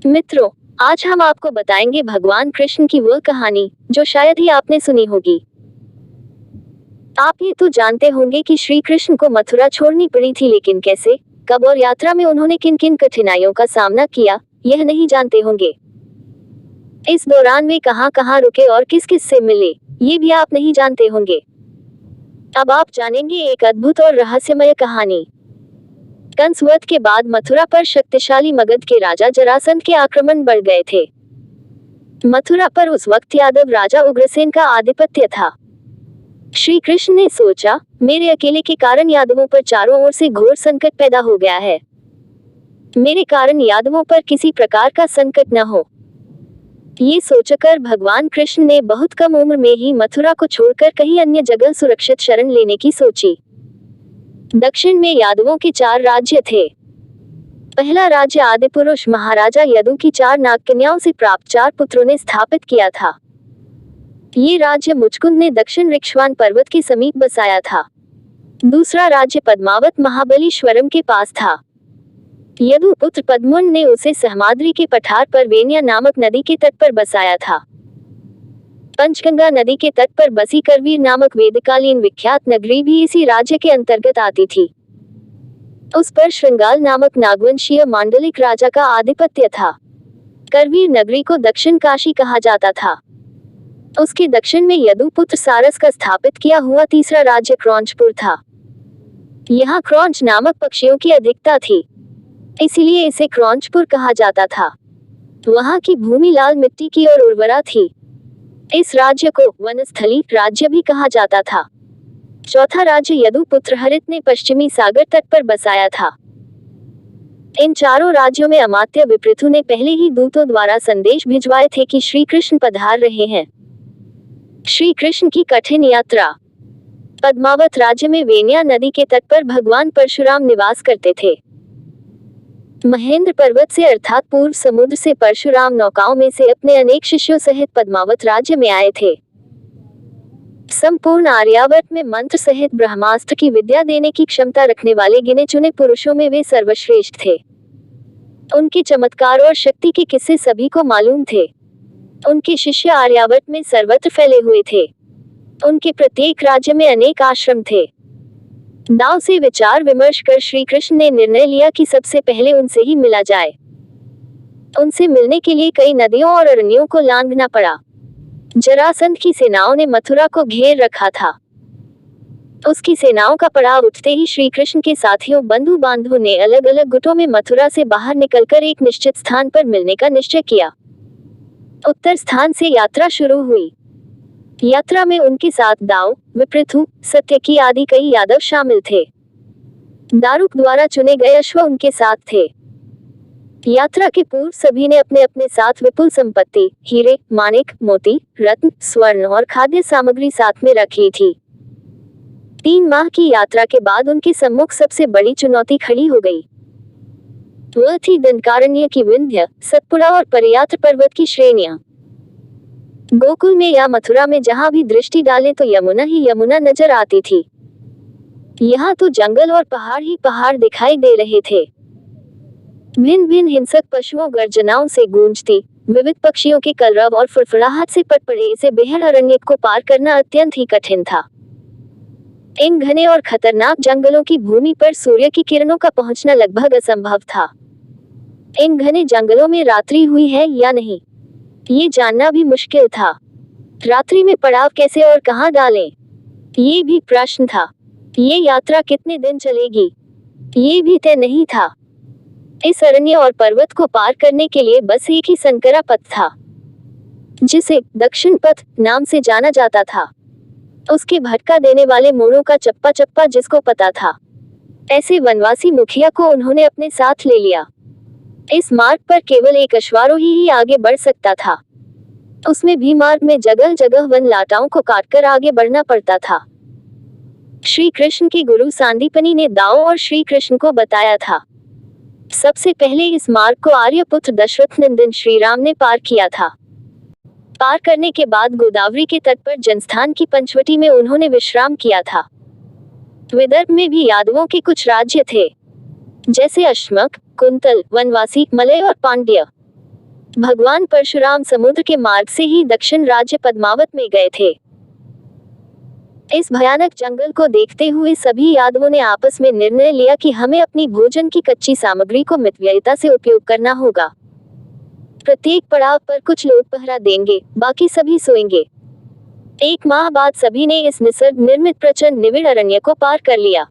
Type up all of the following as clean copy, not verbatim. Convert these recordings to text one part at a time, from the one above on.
मित्रों, आज हम आपको बताएंगे भगवान कृष्ण की वह कहानी जो शायद ही आपने सुनी होगी। आप ये तो जानते होंगे कि श्री कृष्ण को मथुरा छोड़नी पड़ी थी, लेकिन कैसे, कब और यात्रा में उन्होंने किन किन कठिनाइयों का सामना किया, यह नहीं जानते होंगे। इस दौरान वे कहां कहां रुके और किस किस से मिले, ये भी आप नहीं जानते होंगे। अब आप जानेंगे एक अद्भुत और रहस्यमय कहानी। कंस वध के बाद मथुरा पर शक्तिशाली मगध के राजा जरासंध के आक्रमण बढ़ गए थे। मथुरा पर उस वक्त यादव राजा उग्रसेन का आधिपत्य था। श्री कृष्ण ने सोचा, मेरे अकेले के कारण यादवों पर चारों ओर से घोर संकट पैदा हो गया है। मेरे कारण यादवों पर किसी प्रकार का संकट न हो। ये सोचकर भगवान कृष्ण ने बहुत कम उम्र में ही मथुरा को छोड़कर कहीं अन्य जगह सुरक्षित शरण लेने की सोची। दक्षिण में यादवों के 4 राज्य थे। पहला राज्य आदिपुरुष महाराजा यदु की 4 नागकन्याओं से प्राप्त 4 पुत्रों ने स्थापित किया था। ये राज्य मुचकुंद ने दक्षिण ऋक्ष्वान पर्वत के समीप बसाया था। दूसरा राज्य पद्मावत महाबलीश्वरम के पास था। यदु पुत्र पद्मुन ने उसे सहमाद्री के पठार पर वेनिया नामक नदी के तट पर बसाया था। पंचगंगा नदी के तट पर बसी करवीर नामक वेदकालीन विख्यात नगरी भी इसी राज्य के अंतर्गत आती थी। उस पर श्रृंगाल नामक नागवंशीय मांडलिक राजा का आधिपत्य था। करवीर नगरी को दक्षिण काशी कहा जाता था। उसके दक्षिण में यदु पुत्र सारस का स्थापित किया हुआ तीसरा राज्य क्रौंचपुर था। यहाँ क्रौंच नामक पक्षियों की अधिकता थी, इसीलिए इसे क्रौंचपुर कहा जाता था। वहाँ की भूमि लाल मिट्टी की और उर्वरा थी। इस राज्य को वनस्थली राज्य भी कहा जाता था। चौथा राज्य यदु पुत्र हरित ने पश्चिमी सागर तट पर बसाया था। इन चारों राज्यों में अमात्य विपृथु ने पहले ही दूतों द्वारा संदेश भिजवाए थे कि श्री कृष्ण पधार रहे हैं। श्री कृष्ण की कठिन यात्रा। पद्मावत राज्य में वेनिया नदी के तट पर भगवान परशुराम निवास करते थे। महेंद्र पर्वत से अर्थात पूर्व समुद्र से परशुराम नौकाओं में से अपने अनेक शिष्यों सहित पद्मावत राज्य में आए थे। संपूर्ण आर्यावर्त में मंत्र सहित ब्रह्मास्त्र की विद्या देने की क्षमता रखने वाले गिने चुने पुरुषों में वे सर्वश्रेष्ठ थे। उनके चमत्कार और शक्ति के किस्से सभी को मालूम थे। उनके शिष्य आर्यावर्त में सर्वत्र फैले हुए थे। उनके प्रत्येक राज्य में अनेक आश्रम थे। दाव से विचार विमर्श कर श्री कृष्ण ने निर्णय लिया कि सबसे पहले उनसे ही मिला जाए। उनसे मिलने के लिए कई नदियों और अरण्यों को लांघना पड़ा। जरासंध की सेनाओं ने मथुरा को घेर रखा था। उसकी सेनाओं का पड़ाव उठते ही श्री कृष्ण के साथियों बंधु बांधवों ने अलग अलग गुटों में मथुरा से बाहर निकलकर एक निश्चित स्थान पर मिलने का निश्चय किया। उत्तर स्थान से यात्रा शुरू हुई। यात्रा में उनके साथ दाव, विपृथु, सत्यकी आदि कई यादव शामिल थे। दारुक द्वारा चुने गए अश्व उनके साथ थे। यात्रा के पूर्व सभी ने अपने अपने साथ विपुल संपत्ति, हीरे, माणिक, मोती, रत्न, स्वर्ण और खाद्य सामग्री साथ में रख ली थी। 3 माह की यात्रा के बाद उनके सम्मुख सबसे बड़ी चुनौती खड़ी हो गई। वह थी दंडकारण्य की विंध्य, सतपुड़ा और परयात्र पर्वत की श्रेणियां। गोकुल में या मथुरा में जहां भी दृष्टि डालें तो यमुना ही यमुना नजर आती थी। यहाँ तो जंगल और पहाड़ ही पहाड़ दिखाई दे रहे थे। भिन्न भिन्न हिंसक पशुओं गर्जनाओं से गूंजती, विविध पक्षियों के कलरव और फुड़फुड़ाहट से पटपड़े इसे बेहद अरण्य को पार करना अत्यंत ही कठिन था। इन घने और खतरनाक जंगलों की भूमि पर सूर्य की किरणों का पहुंचना लगभग असंभव था। इन घने जंगलों में रात्रि हुई है या नहीं, ये जानना भी मुश्किल था। रात्रि में पड़ाव कैसे और कहां डालें, ये भी प्रश्न था। ये यात्रा कितने दिन चलेगी, ये भी तय नहीं था। इस अरण्य और पर्वत को पार करने के लिए बस एक ही संकरा पथ था, जिसे दक्षिण पथ नाम से जाना जाता था। उसके भटका देने वाले मोड़ों का चप्पा चप्पा जिसको पता था, ऐसे वनवासी मुखिया को उन्होंने अपने साथ ले लिया। इस मार्ग पर केवल एक अश्वारोही ही आगे बढ़ सकता था। उसमें भी मार्ग में जगह जगह वन लाटाओं को काटकर आगे बढ़ना पड़ता था। श्री कृष्ण के गुरु सांदीपनि ने दाऊ और श्री कृष्ण को बताया था। सबसे पहले इस मार्ग को आर्यपुत्र दशरथ नंदन श्री राम ने पार किया था। पार करने के बाद गोदावरी के तट पर जनस्थान की पंचवटी में उन्होंने विश्राम किया था। विदर्भ में भी यादवों के कुछ राज्य थे, जैसे अश्मक, कुंतल, वनवासी, मलय और पांड्य। भगवान परशुराम समुद्र के मार्ग से ही दक्षिण राज्य पद्मावत में गए थे। इस भयानक जंगल को देखते हुए सभी यादवों ने आपस में निर्णय लिया कि हमें अपनी भोजन की कच्ची सामग्री को मितव्ययिता से उपयोग करना होगा। प्रत्येक पड़ाव पर कुछ लोग पहरा देंगे, बाकी सभी सोएंगे। 1 माह बाद सभी ने इस निसर्ग निर्मित प्रचंड निविड़ अरण्य को पार कर लिया।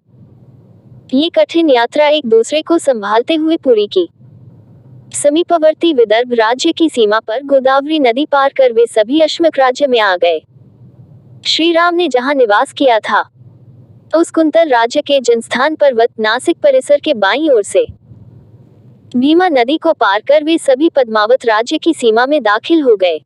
ये कठिन यात्रा एक दूसरे को संभालते हुए पूरी की। समीपवर्ती विदर्भ राज्य की सीमा पर गोदावरी नदी पार कर वे सभी अश्मक राज्य में आ गए। श्री राम ने जहां निवास किया था, उस कुंतल राज्य के जनस्थान पर्वत नासिक परिसर के बाईं ओर से भीमा नदी को पार कर वे सभी पद्मावत राज्य की सीमा में दाखिल हो गए।